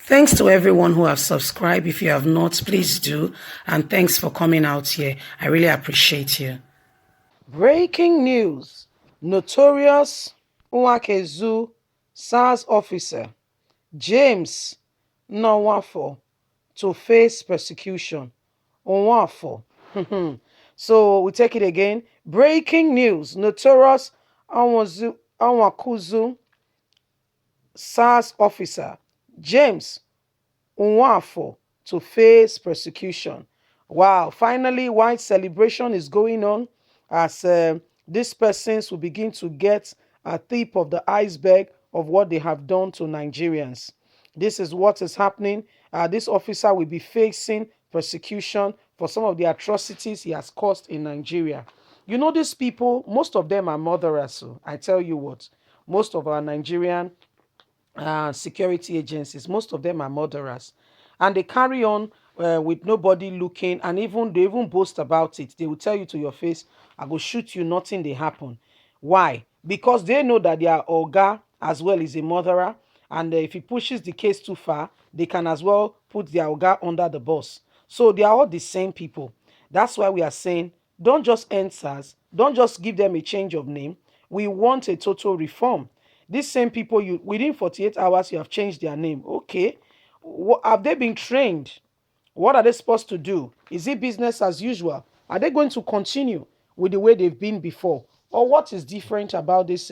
Thanks to everyone who have subscribed. If you have not, please do. And thanks for coming out here. I really appreciate you. Breaking news. Notorious Awkuzu Sars officer James Nwafor to face persecution. Nwafor. So we take it again. Breaking news. Notorious Awkuzu Sars officer James Nwafor to face persecution. Wow, finally, white celebration is going on as these persons will begin to get a tip of the iceberg of what they have done to Nigerians. This is what is happening. This officer will be facing persecution for some of the atrocities he has caused in Nigeria. You know, these people, most of them are murderers. So I tell you what, most of our Nigerian security agencies, most of them are murderers, and they carry on with nobody looking, and even they even boast about it. They will tell you to your face, I go shoot you, nothing they happen. Why? Because they know that their oga as well is a murderer, and if he pushes the case too far, they can as well put their oga under the bus. So they are all the same people. That's why we are saying, don't just end SARS, don't just give them a change of name. We want a total reform. These same people, you within 48 hours, you have changed their name. Okay. What, have they been trained? What are they supposed to do? Is it business as usual? Are they going to continue with the way they've been before? Or what is different about these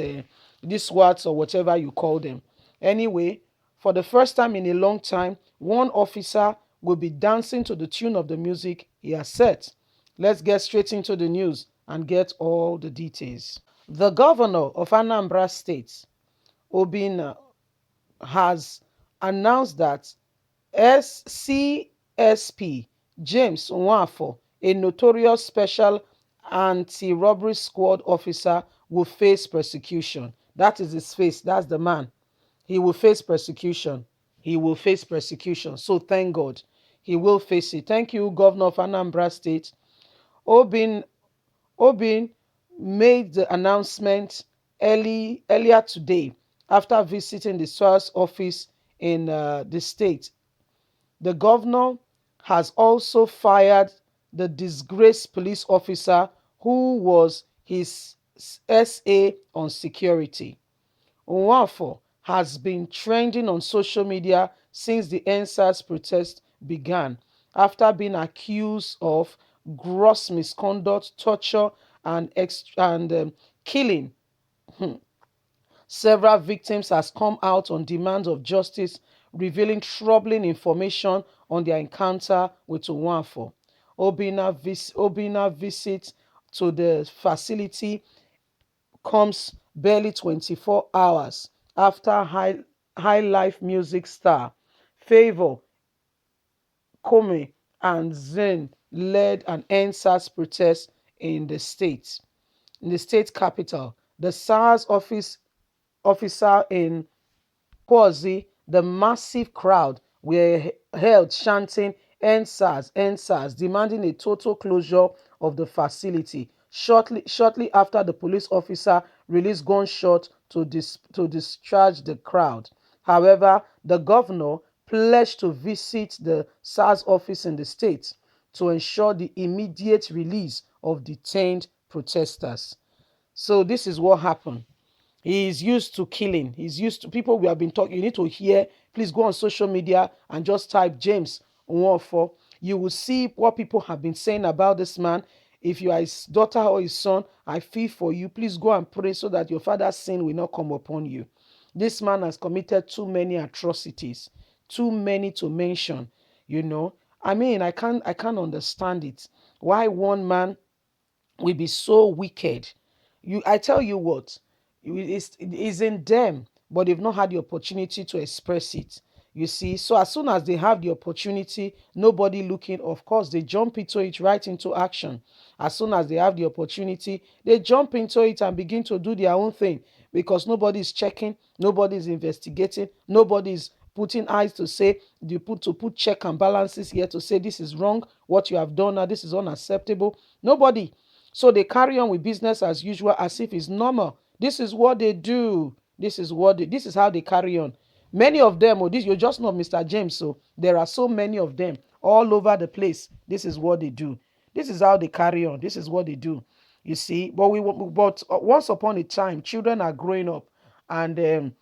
words or whatever you call them? Anyway, for the first time in a long time, one officer will be dancing to the tune of the music he has set. Let's get straight into the news and get all the details. The governor of Anambra State, Obina, has announced that SCSP James Nwafor, a notorious special anti-robbery squad officer, will face persecution. That is his face. That's the man. He will face persecution. He will face persecution. So thank God. He will face it. Thank you, Governor of Anambra State. Obin made the announcement earlier today after visiting the Sars office in the state. The governor has also fired the disgraced police officer who was his SA on security. Nwafor has been trending on social media since the NSAS protest began after being accused of gross misconduct, torture, and killing. Several victims has come out on demand of justice, revealing troubling information on their encounter with Nwafor. Obina visit to the facility comes barely 24 hours after high life music star Favor Kome and Zen led an NSAS protest in the state capital. The SARS officer in Kwazi, the massive crowd were held chanting "End SARS," demanding a total closure of the facility. Shortly after, the police officer released gunshot to discharge the crowd. However, the governor pledged to visit the SARS office in the state to ensure the immediate release of detained protesters. So this is what happened. He is used to killing. He's used to people we have been talking. You need to hear. Please go on social media and just type James Nwafor. You will see what people have been saying about this man. If you are his daughter or his son, I feel for you. Please go and pray so that your father's sin will not come upon you. This man has committed too many atrocities, too many to mention. You know, I mean, I can't understand it. Why one man will be so wicked. I tell you what, it's in them, but they've not had the opportunity to express it. You see, so as soon as they have the opportunity, nobody looking, of course, they jump into it, right into action. As soon as they have the opportunity, they jump into it and begin to do their own thing because nobody is checking, nobody is investigating, nobody is putting eyes to say to put check and balances here to say this is wrong, what you have done now, this is unacceptable. Nobody. So they carry on with business as usual as if it's normal. This is what they do. This is how they carry on. Many of them, oh, this you're just not Mr. James. So there are so many of them all over the place. This is what they do. This is how they carry on. This is what they do. You see, but once upon a time, children are growing up, and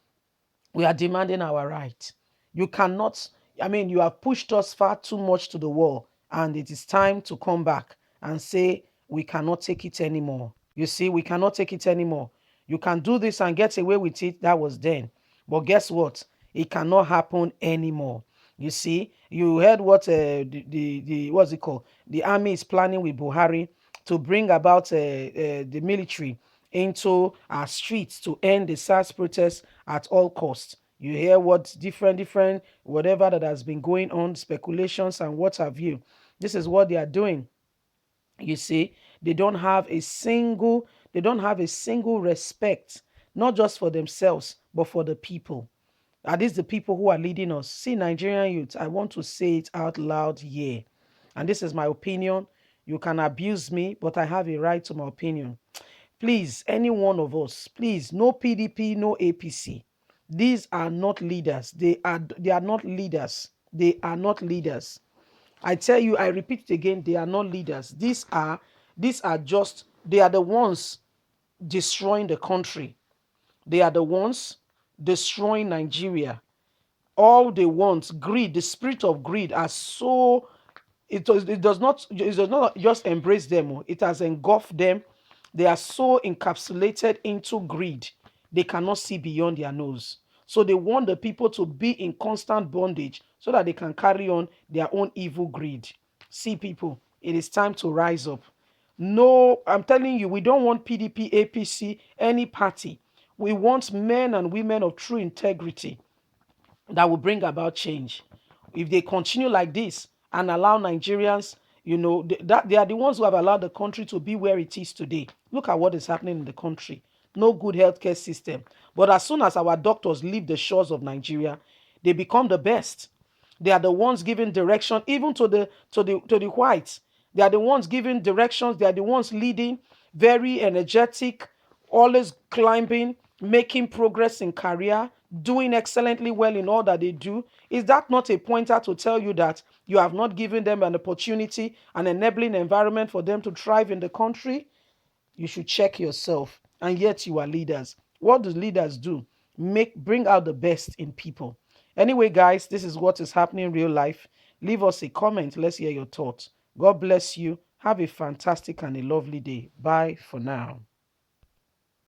we are demanding our right. You cannot, I mean, you have pushed us far too much to the wall, and it is time to come back and say, we cannot take it anymore. You see, we cannot take it anymore. You can do this and get away with it. That was then. But guess what? It cannot happen anymore. You see, you heard what the what's it called? The army is planning with Buhari to bring about the military into our streets to end the SARS protests at all costs. You hear what different whatever that has been going on, speculations and what have you. This is what they are doing. You see, they don't have a single respect, not just for themselves, but for the people. Are these the people who are leading us? See, Nigerian youth, I want to say it out loud here. And this is my opinion. You can abuse me, but I have a right to my opinion. Please, any one of us, please, no PDP, no APC. These are not leaders. They are not leaders. They are not leaders. I tell you, I repeat it again, they are not leaders. These are just, they are the ones destroying the country. They are the ones destroying Nigeria. All they want, greed, the spirit of greed, are so, it does not just embrace them, oh, it has engulfed them. They are so encapsulated into greed, they cannot see beyond their nose. So they want the people to be in constant bondage so that they can carry on their own evil greed. See, people, it is time to rise up. No, I'm telling you, we don't want PDP, APC, any party. We want men and women of true integrity that will bring about change. If they continue like this and allow Nigerians, that they are the ones who have allowed the country to be where it is today. Look at what is happening in the country. No good healthcare system. But as soon as our doctors leave the shores of Nigeria, they become the best. They are the ones giving direction, even to the whites. They are the ones giving directions. They are the ones leading, very energetic, always climbing, making progress in career, doing excellently well in all that they do. Is that not a pointer to tell you that you have not given them an opportunity, an enabling environment for them to thrive in the country? You should check yourself. And yet you are leaders. What do leaders do? Bring out the best in people. Anyway, guys, this is what is happening in real life. Leave us a comment. Let's hear your thoughts. God bless you. Have a fantastic and a lovely day. Bye for now.